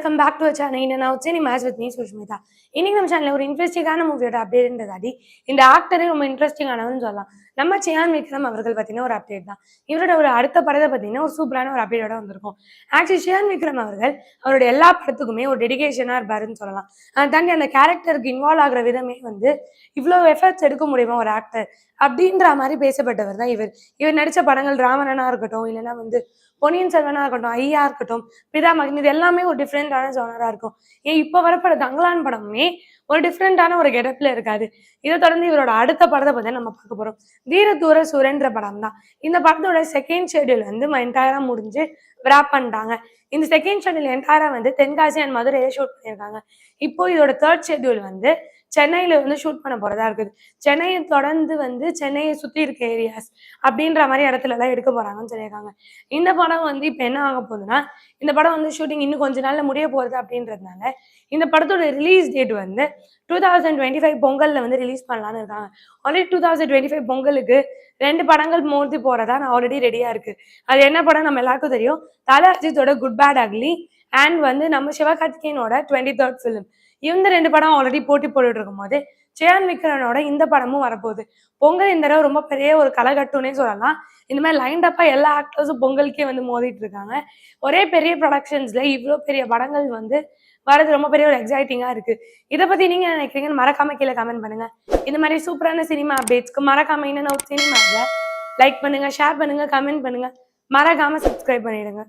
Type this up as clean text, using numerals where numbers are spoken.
Welcome back to channel. நான் உச்சனி match with me Sushmita. இன்னைக்கு நம்ம சேனல்ல ஒரு இன்ட்ரெஸ்டிங்கான மூவியோட அப்டேட்ன்றதாடி இந்த ஆக்டரே ரொம்ப இன்ட்ரெஸ்டிங்கானவன்னு சொல்லலாம். நம்ம சியான் விக்ரம் அவர்கள் பார்த்தீங்கன்னா ஒரு அப்டேட் தான். இவரோட ஒரு அடுத்த படத்தை பார்த்தீங்கன்னா ஒரு சூப்பரான ஒரு அப்டேட்டோட வந்திருக்கும். ஆக்சுவலி சியான் விக்ரம் அவர்கள் அவருடைய எல்லா படத்துக்குமே ஒரு டெடிகேஷனாக இருப்பாருன்னு சொல்லலாம். அதை தாண்டி அந்த கேரக்டருக்கு இன்வால்வ் ஆகிற விதமே வந்து இவ்வளோ எஃபர்ட்ஸ் எடுக்க முடியுமா ஒரு ஆக்டர் அப்படின்ற மாதிரி பேசப்பட்டவர் தான் இவர். இவர் நடித்த படங்கள் ராவணனா இருக்கட்டும், இல்லைன்னா வந்து பொன்னியின் செல்வனா இருக்கட்டும், ஐயா இருக்கட்டும், பிதாமகன், இது எல்லாமே ஒரு டிஃப்ரெண்டான ஜானரா இருக்கும். ஏன் இப்போ வரப்பட தங்கலான் படமே ஒரு டிஃப்ரெண்டான ஒரு கெட்டப்ல இருக்காது. இதை தொடர்ந்து இவரோட அடுத்த படத்தை பத்தி நம்ம பார்க்க போறோம். வீரதூர சுரேன்ற படம் தான். இந்த படத்தோட செகண்ட் ஷெட்யூல் வந்து என்டையரா முடிஞ்சு விராப் பண்ணிட்டாங்க. இந்த செகண்ட் ஷெட்யூல் என்டையரா வந்து தென்காசி அண்ட் மதுரையில ஷூட் பண்ணியிருக்காங்க. இப்போ இதோட தேர்ட் ஷெட்யூல் வந்து சென்னையில வந்து ஷூட் பண்ண போறதா இருக்குது. சென்னையை தொடர்ந்து வந்து சென்னையை சுத்தி இருக்க ஏரியாஸ் அப்படின்ற மாதிரி இடத்துல எல்லாம் எடுக்க போறாங்கன்னு சொல்லியிருக்காங்க. இந்த படம் வந்து இப்ப என்ன ஆக போகுதுன்னா, இந்த படம் வந்து ஷூட்டிங் இன்னும் கொஞ்ச நாள்ல முடிய போகுது அப்படின்றதுனால இந்த படத்தோட ரிலீஸ் டேட் வந்து 2025 பொங்கல்ல வந்து ரிலீஸ் பண்ணலான்னு இருக்காங்க. ஆல்ரெடி 2025 பொங்கலுக்கு 2 படங்கள் மோதி போறதா நான் ஆல்ரெடி ரெடியா இருக்கு. அது என்ன படம் நம்ம எல்லாருக்கும் தெரியும். தல அஜித்தோட குட் பேட் அக்லி அண்ட் வந்து நம்ம சிவகார்த்திகேயனோட 23rd ஃபிலிம். இந்த 2 படம் ஆல்ரெடி போட்டி போட்டுட்டு இருக்கும் போது சியான் விக்ரனோட இந்த படமும் வரப்போகுது. பொங்கல் இந்த தடவை ரொம்ப பெரிய ஒரு கலகட்டுன்னே சொல்லலாம். இந்த மாதிரி லைன்டப்பா எல்லா ஆக்டர்ஸும் பொங்கலுக்கே வந்து மோதிட்டு இருக்காங்க. ஒரே பெரிய ப்ரொடக்ஷன்ஸ்ல இவ்வளோ பெரிய படங்கள் வந்து வரது ரொம்ப பெரிய ஒரு எக்ஸைட்டிங்கா இருக்கு. இதை பத்தி நீங்க நினைக்கிறீங்கன்னு மறக்காம கீழே கமெண்ட் பண்ணுங்க. இந்த மாதிரி சூப்பரான சினிமா அப்டேட்ஸ்க்கு மறக்காம இன்னும் சினிமாவில் லைக் பண்ணுங்க, ஷேர் பண்ணுங்க, கமெண்ட் பண்ணுங்க, மறக்காம சப்ஸ்கிரைப் பண்ணிடுங்க.